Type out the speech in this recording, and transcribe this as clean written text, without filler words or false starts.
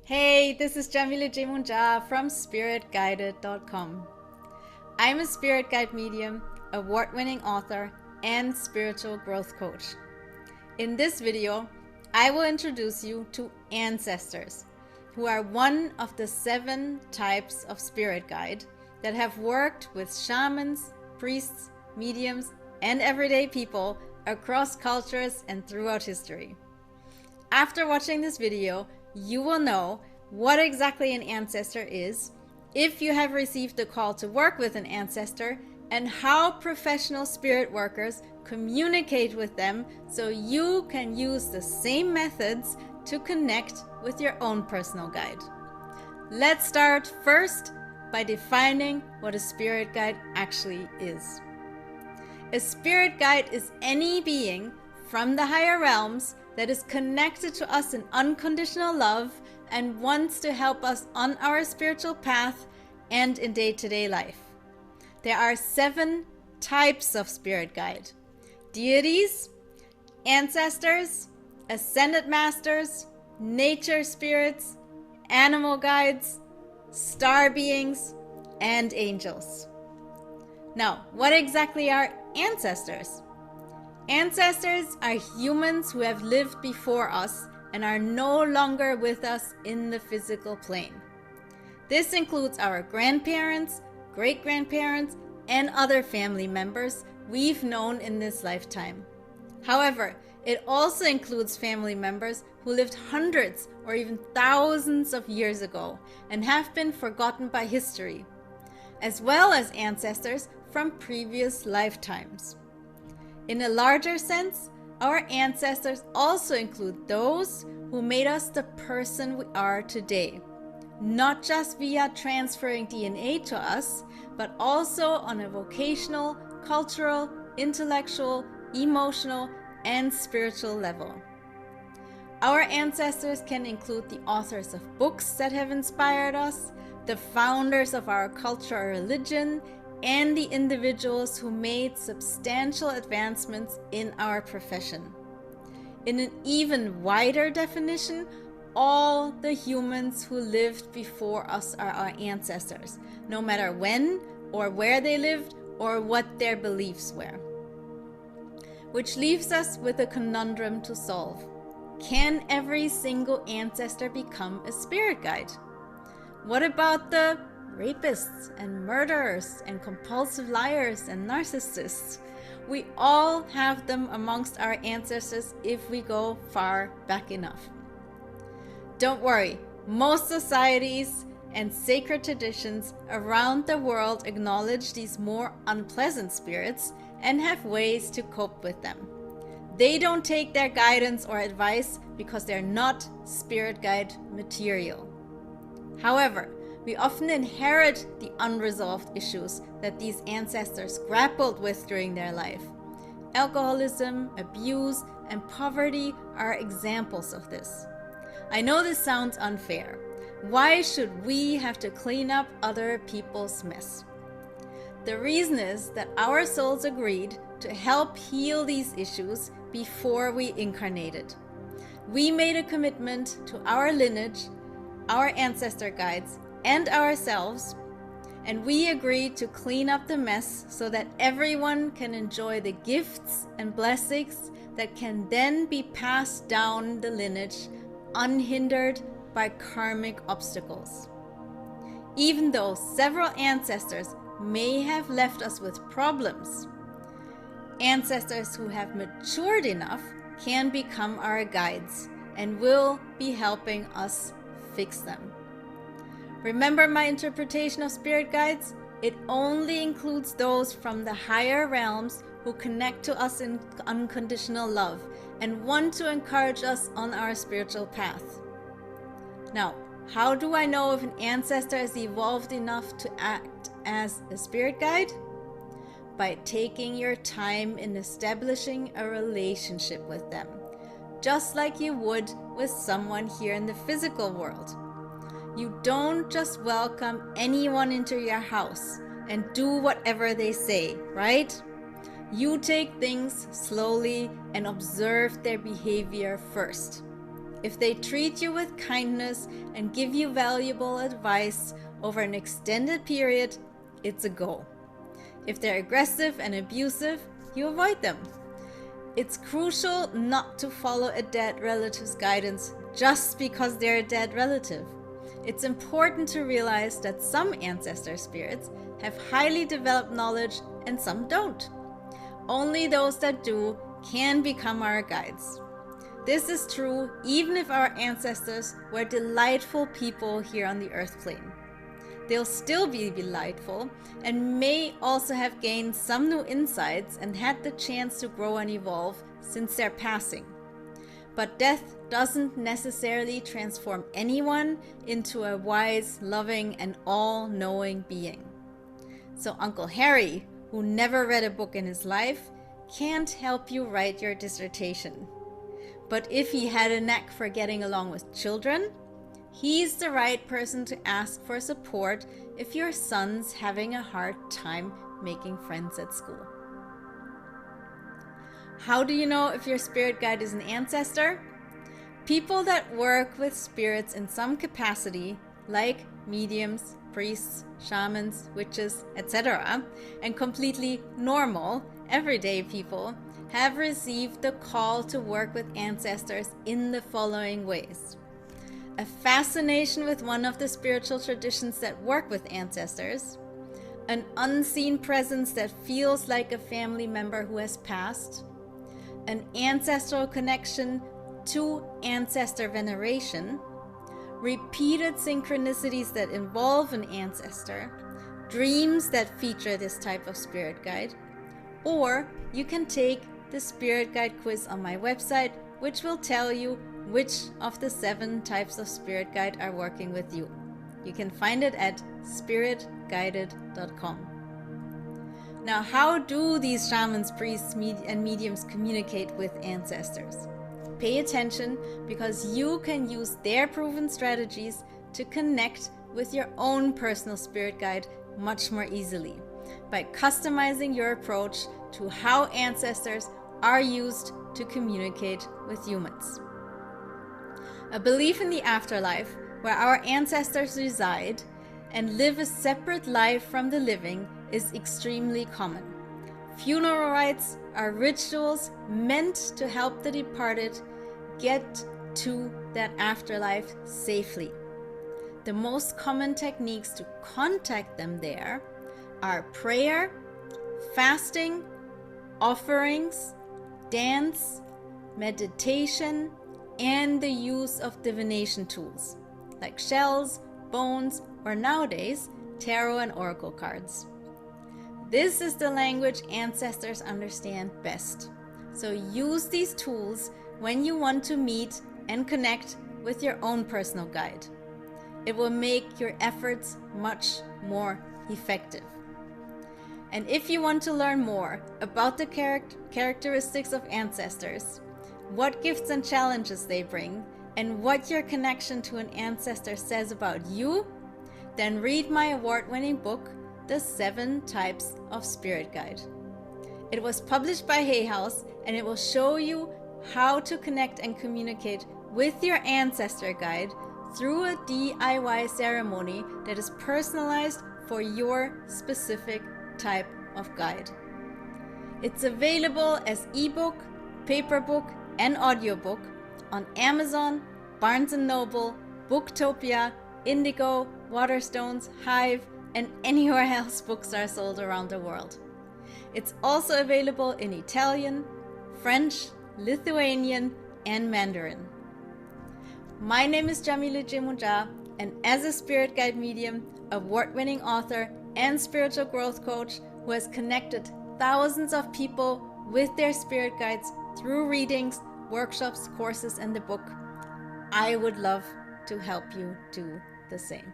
Hey, this is Yemoonyah from spiritguided.com. I'm a spirit guide medium, award-winning author, and spiritual growth coach. In this video, I will introduce you to ancestors, who are one of the 7 types of spirit guide that have worked with shamans, priests, mediums, and everyday people across cultures and throughout history. After watching this video, you will know what exactly an ancestor is, if you have received the call to work with an ancestor, and how professional spirit workers communicate with them so you can use the same methods to connect with your own personal guide. Let's start first by defining what a spirit guide actually is. A spirit guide is any being from the higher realms that is connected to us in unconditional love and wants to help us on our spiritual path and in day-to-day life. There are 7 types of spirit guide: deities, ancestors, ascended masters, nature spirits, animal guides, star beings, and angels. Now, what exactly are ancestors? Ancestors are humans who have lived before us and are no longer with us in the physical plane. This includes our grandparents, great-grandparents, and other family members we've known in this lifetime. However, it also includes family members who lived hundreds or even thousands of years ago and have been forgotten by history, as well as ancestors from previous lifetimes. In a larger sense, our ancestors also include those who made us the person we are today, not just via transferring DNA to us, but also on a vocational, cultural, intellectual, emotional, and spiritual level. Our ancestors can include the authors of books that have inspired us, the founders of our culture or religion, and the individuals who made substantial advancements in our profession. In an even wider definition, all the humans who lived before us are our ancestors, no matter when or where they lived or what their beliefs were. Which leaves us with a conundrum to solve. Can every single ancestor become a spirit guide? What about the rapists and murderers and compulsive liars and narcissists? We all have them amongst our ancestors if we go far back enough. Don't worry, most societies and sacred traditions around the world acknowledge these more unpleasant spirits and have ways to cope with them. They don't take their guidance or advice because they're not spirit guide material. However, we often inherit the unresolved issues that these ancestors grappled with during their life. Alcoholism, abuse, and poverty are examples of this. I know this sounds unfair. Why should we have to clean up other people's mess? The reason is that our souls agreed to help heal these issues before we incarnated. We made a commitment to our lineage, our ancestor guides, and ourselves, and we agreed to clean up the mess so that everyone can enjoy the gifts and blessings that can then be passed down the lineage unhindered by karmic obstacles. Even though several ancestors may have left us with problems, ancestors who have matured enough can become our guides and will be helping us fix them. Remember my interpretation of spirit guides? It only includes those from the higher realms who connect to us in unconditional love and want to encourage us on our spiritual path. Now, how do I know if an ancestor is evolved enough to act as a spirit guide? By taking your time in establishing a relationship with them, just like you would with someone here in the physical world. You don't just welcome anyone into your house and do whatever they say, right? You take things slowly and observe their behavior first. If they treat you with kindness and give you valuable advice over an extended period, it's a go. If they're aggressive and abusive, you avoid them. It's crucial not to follow a dead relative's guidance just because they're a dead relative. It's important to realize that some ancestor spirits have highly developed knowledge and some don't. Only those that do can become our guides. This is true even if our ancestors were delightful people here on the earth plane. They'll still be delightful and may also have gained some new insights and had the chance to grow and evolve since their passing. But death doesn't necessarily transform anyone into a wise, loving, and all-knowing being. So Uncle Harry, who never read a book in his life, can't help you write your dissertation. But if he had a knack for getting along with children, he's the right person to ask for support if your son's having a hard time making friends at school. How do you know if your spirit guide is an ancestor? People that work with spirits in some capacity, like mediums, priests, shamans, witches, etc., and completely normal, everyday people, have received the call to work with ancestors in the following ways. A fascination with one of the spiritual traditions that work with ancestors, an unseen presence that feels like a family member who has passed, an ancestral connection to ancestor veneration, repeated synchronicities that involve an ancestor, dreams that feature this type of spirit guide, or you can take the spirit guide quiz on my website, which will tell you which of the 7 types of spirit guide are working with you. You can find it at spiritguided.com. Now, how do these shamans, priests, and mediums communicate with ancestors? Pay attention, because you can use their proven strategies to connect with your own personal spirit guide much more easily by customizing your approach to how ancestors are used to communicate with humans. A belief in the afterlife, where our ancestors reside and live a separate life from the living, is extremely common. Funeral rites are rituals meant to help the departed get to that afterlife safely. The most common techniques to contact them there are prayer, fasting, offerings, dance, meditation, and the use of divination tools like shells, bones, or nowadays, tarot and oracle cards. This is the language ancestors understand best. So use these tools when you want to meet and connect with your own personal guide. It will make your efforts much more effective. And if you want to learn more about the characteristics of ancestors, what gifts and challenges they bring, and what your connection to an ancestor says about you, then read my award-winning book, The 7 Types of Spirit Guide. It was published by Hay House, and it will show you how to connect and communicate with your ancestor guide through a DIY ceremony that is personalized for your specific type of guide. It's available as ebook, paperbook, and audiobook on Amazon, Barnes & Noble, Booktopia, Indigo, Waterstones, Hive, and anywhere else books are sold around the world. It's also available in Italian, French, Lithuanian, and Mandarin. My name is Yemoonyah, and as a spirit guide medium, award-winning author, and spiritual growth coach who has connected thousands of people with their spirit guides through readings, workshops, courses, and the book, I would love to help you do the same.